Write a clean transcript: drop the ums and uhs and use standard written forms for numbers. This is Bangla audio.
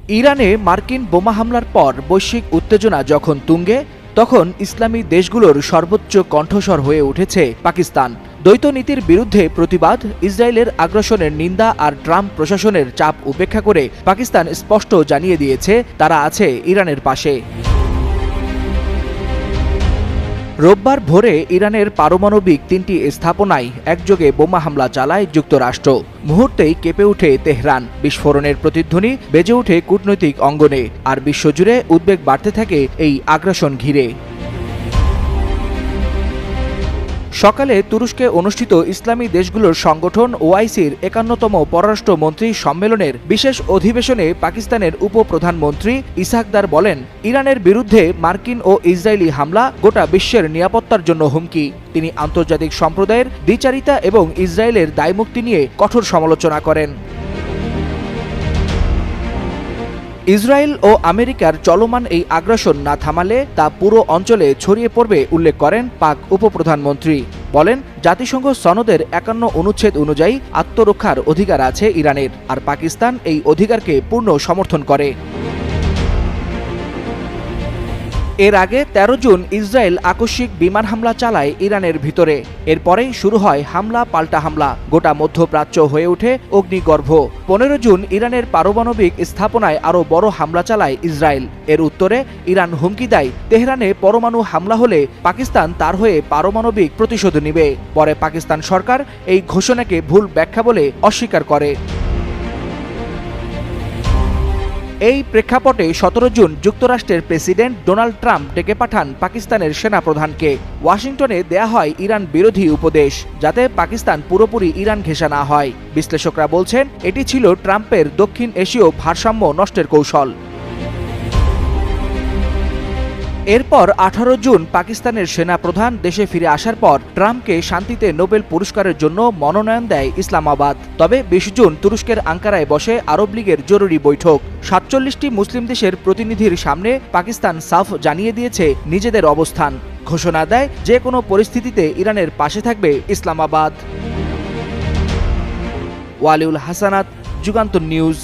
ইরানে মার্কিন বোমা হামলার পর বৈশ্বিক উত্তেজনা যখন তুঙ্গে, তখন ইসলামী দেশগুলোর সর্বোচ্চ কণ্ঠস্বর হয়ে উঠেছে পাকিস্তান। দ্বৈত নীতির বিরুদ্ধে প্রতিবাদ, ইসরায়েলের আগ্রাসনের নিন্দা আর ট্রাম্প প্রশাসনের চাপ উপেক্ষা করে পাকিস্তান স্পষ্ট জানিয়ে দিয়েছে তারা আছে ইরানের পাশে। রোববার ভোরে ইরানের পারমাণবিক ৩টি স্থাপনায় একযোগে বোমা হামলা চালায় যুক্তরাষ্ট্র। মুহূর্তেই কেঁপে ওঠে তেহরান, বিস্ফোরণের প্রতিধ্বনি বেজে ওঠে কূটনৈতিক অঙ্গনে, আর বিশ্বজুড়ে উদ্বেগ বাড়তে থাকে এই আগ্রাসন ঘিরে। সকালে তুরস্কে অনুষ্ঠিত ইসলামী দেশগুলোর সংগঠন ওআইসির ৫১তম পররাষ্ট্রমন্ত্রী সম্মেলনের বিশেষ অধিবেশনে পাকিস্তানের উপপ্রধানমন্ত্রী ইসহাকদার বলেন, ইরানের বিরুদ্ধে মার্কিন ও ইসরায়েলি হামলা গোটা বিশ্বের নিরাপত্তার জন্য হুমকি। তিনি আন্তর্জাতিক সম্প্রদায়ের দ্বিচারিতা এবং ইসরায়েলের দায়মুক্তি নিয়ে কঠোর সমালোচনা করেন। ইসরায়েল ও আমেরিকার চলমান এই আগ্রাসন না থামালে তা পুরো অঞ্চলে ছড়িয়ে পড়বে উল্লেখ করেন পাক উপপ্রধানমন্ত্রী। বলেন, জাতিসংঘ সনদের ৫১ অনুচ্ছেদ অনুযায়ী আত্মরক্ষার অধিকার আছে ইরানের, আর পাকিস্তান এই অধিকারকে পূর্ণ সমর্থন করে। এর আগে ১৩ জুন ইসরায়েল আকস্মিক বিমান হামলা চালায় ইরানের ভিতরে। এরপরেই শুরু হয় হামলা পাল্টা হামলা, গোটা মধ্যপ্রাচ্য হয়ে ওঠে অগ্নিগর্ভ। ১৫ জুন ইরানের পারমাণবিক স্থাপনায় আরও বড় হামলা চালায় ইসরায়েল। এর উত্তরে ইরান হুমকি দেয়, তেহরানে পরমাণু হামলা হলে পাকিস্তান তার হয়ে পারমাণবিক প্রতিশোধ নেবে। পরে পাকিস্তান সরকার এই ঘোষণাকে ভুল ব্যাখ্যা বলে অস্বীকার করে। এই প্রেক্ষাপটে ১৭ জুন যুক্তরাষ্ট্রের প্রেসিডেন্ট ডোনাল্ড ট্রাম্প ডেকে পাঠান পাকিস্তানের সেনাপ্রধানকে। ওয়াশিংটনে দেয়া হয় ইরান বিরোধী উপদেশ, যাতে পাকিস্তান পুরোপুরি ইরান ঘেঁষা না হয়। বিশ্লেষকরা বলছেন, এটি ছিল ট্রাম্পের দক্ষিণ এশীয় ভারসাম্য নষ্টের কৌশল। এরপর ১৮ জুন পাকিস্তানের সেনাপ্রধান দেশে ফিরে আসার পর ট্রাম্পকে শান্তিতে নোবেল পুরস্কারের জন্য মনোনয়ন দেয় ইসলামাবাদ। তবে ২০ জুন তুরস্কের আঙ্কারায় বসে আরব লীগের জরুরি বৈঠক। ৪৭টি মুসলিম দেশের প্রতিনিধির সামনে পাকিস্তান সাফ জানিয়ে দিয়েছে নিজেদের অবস্থান। ঘোষণা দেয়, যে কোনো পরিস্থিতিতে ইরানের পাশে থাকবে ইসলামাবাদ। ওয়ালিউল হাসানাত, যুগান্তর নিউজ।